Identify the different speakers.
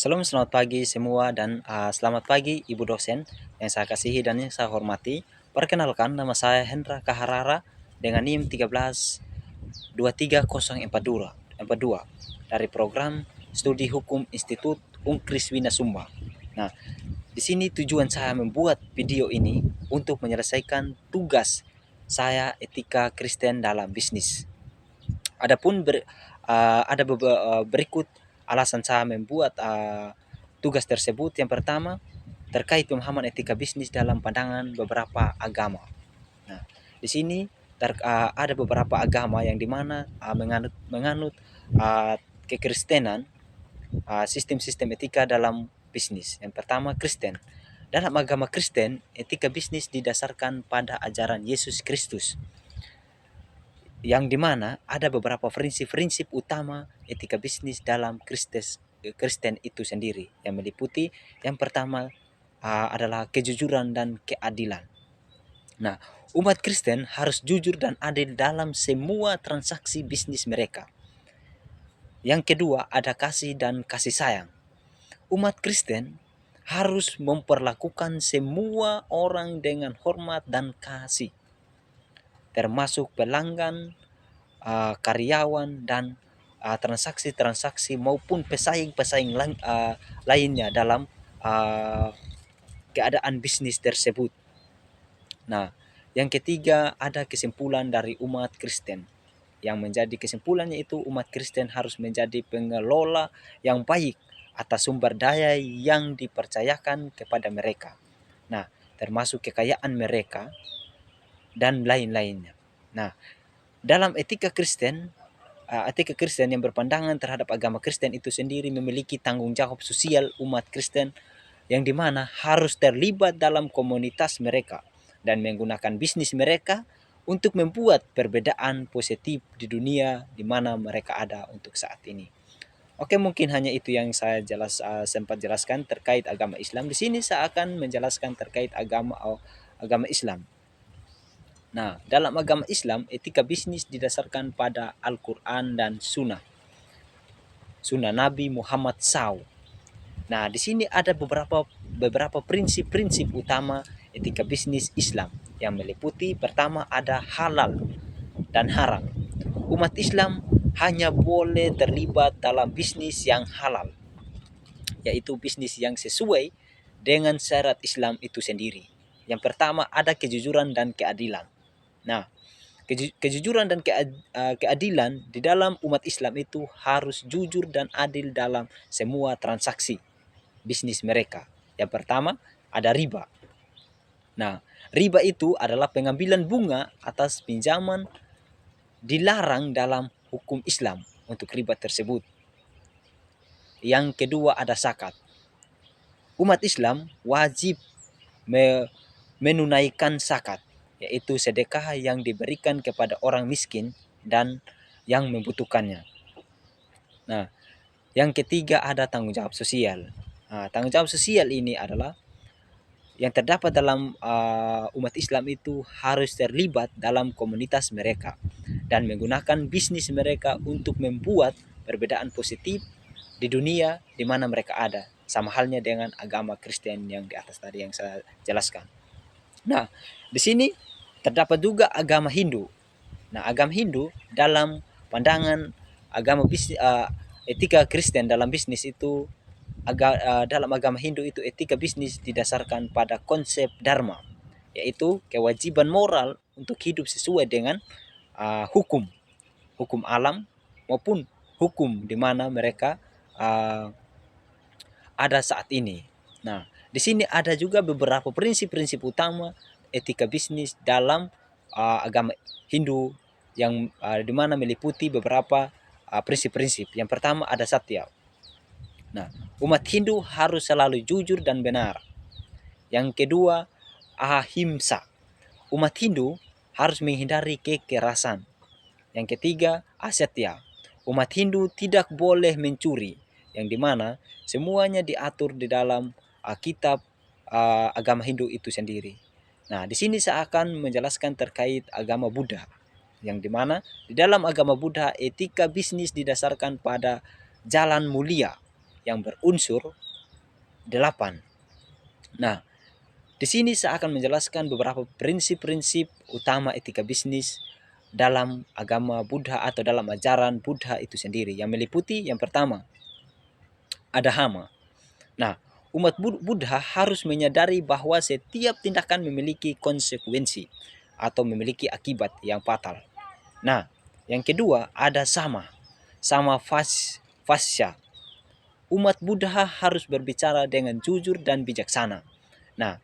Speaker 1: Selamat pagi semua dan selamat pagi Ibu dosen yang saya kasihi dan yang saya hormati. Perkenalkan, nama saya Hendra Kaharara dengan NIM 13 23 042 dari program Studi Hukum Institut Unkris Winasumba. Nah, di sini tujuan saya membuat video ini untuk menyelesaikan tugas saya etika Kristen dalam bisnis. Adapun berikut alasan saya membuat tugas tersebut. Yang pertama, terkait pemahaman etika bisnis dalam pandangan beberapa agama. Nah, di sini ada beberapa agama yang dimana menganut kekristenan, sistem-sistem etika dalam bisnis. Yang pertama, Kristen. Dalam agama Kristen, etika bisnis didasarkan pada ajaran Yesus Kristus, yang dimana ada beberapa prinsip-prinsip utama etika bisnis dalam Kristen itu sendiri, yang meliputi yang pertama adalah kejujuran dan keadilan. Nah, umat Kristen harus jujur dan adil dalam semua transaksi bisnis mereka. Yang kedua ada kasih dan kasih sayang. Umat Kristen harus memperlakukan semua orang dengan hormat dan kasih, termasuk pelanggan, karyawan, dan transaksi-transaksi maupun pesaing-pesaing lainnya dalam keadaan bisnis tersebut. Nah, yang ketiga ada kesimpulan dari umat Kristen. Yang menjadi kesimpulannya itu umat Kristen harus menjadi pengelola yang baik atas sumber daya yang dipercayakan kepada mereka. Nah, termasuk kekayaan mereka dan lain-lainnya. Nah, dalam etika Kristen yang berpandangan terhadap agama Kristen itu sendiri memiliki tanggung jawab sosial umat Kristen, yang dimana harus terlibat dalam komunitas mereka dan menggunakan bisnis mereka untuk membuat perbedaan positif di dunia di mana mereka ada untuk saat ini. Oke, mungkin hanya itu yang saya sempat jelaskan terkait agama Islam. Di sini saya akan menjelaskan terkait agama Islam. Nah, dalam agama Islam, etika bisnis didasarkan pada Al-Quran dan Sunnah Nabi Muhammad SAW. Nah, di sini ada beberapa prinsip-prinsip utama etika bisnis Islam, yang meliputi pertama ada halal dan haram. Umat Islam hanya boleh terlibat dalam bisnis yang halal, yaitu bisnis yang sesuai dengan syarat Islam itu sendiri. Yang pertama ada kejujuran dan keadilan. Nah, kejujuran dan keadilan di dalam umat Islam itu harus jujur dan adil dalam semua transaksi bisnis mereka. Yang pertama ada riba. Nah, riba itu adalah pengambilan bunga atas pinjaman, dilarang dalam hukum Islam untuk riba tersebut. Yang kedua ada zakat. Umat Islam wajib menunaikan zakat, yaitu sedekah yang diberikan kepada orang miskin dan yang membutuhkannya. Nah, yang ketiga ada tanggung jawab sosial. Nah, tanggung jawab sosial ini adalah yang terdapat dalam umat Islam itu harus terlibat dalam komunitas mereka dan menggunakan bisnis mereka untuk membuat perbedaan positif di dunia di mana mereka ada, sama halnya dengan agama Kristen yang di atas tadi yang saya jelaskan. Nah, di sini terdapat juga agama Hindu. Nah, agama Hindu dalam pandangan etika Kristen dalam bisnis itu, dalam agama Hindu itu etika bisnis didasarkan pada konsep dharma, yaitu kewajiban moral untuk hidup sesuai dengan hukum alam maupun hukum di mana mereka ada saat ini. Nah, di sini ada juga beberapa prinsip-prinsip utama etika bisnis dalam agama Hindu, yang di mana meliputi beberapa prinsip-prinsip. Yang pertama ada satya. Nah, umat Hindu harus selalu jujur dan benar. Yang kedua, ahimsa. Umat Hindu harus menghindari kekerasan. Yang ketiga, asatya. Umat Hindu tidak boleh mencuri, yang dimana semuanya diatur di dalam kitab agama Hindu itu sendiri. Nah, di sini saya akan menjelaskan terkait agama Buddha, yang dimana di dalam agama Buddha etika bisnis didasarkan pada jalan mulia, yang berunsur 8. Nah, di sini saya akan menjelaskan beberapa prinsip-prinsip utama etika bisnis dalam agama Buddha atau dalam ajaran Buddha itu sendiri, yang meliputi yang pertama ada hama. Nah, umat Buddha harus menyadari bahwa setiap tindakan memiliki konsekuensi atau memiliki akibat yang fatal. Nah, yang kedua ada sama fasya. Umat Buddha harus berbicara dengan jujur dan bijaksana. Nah,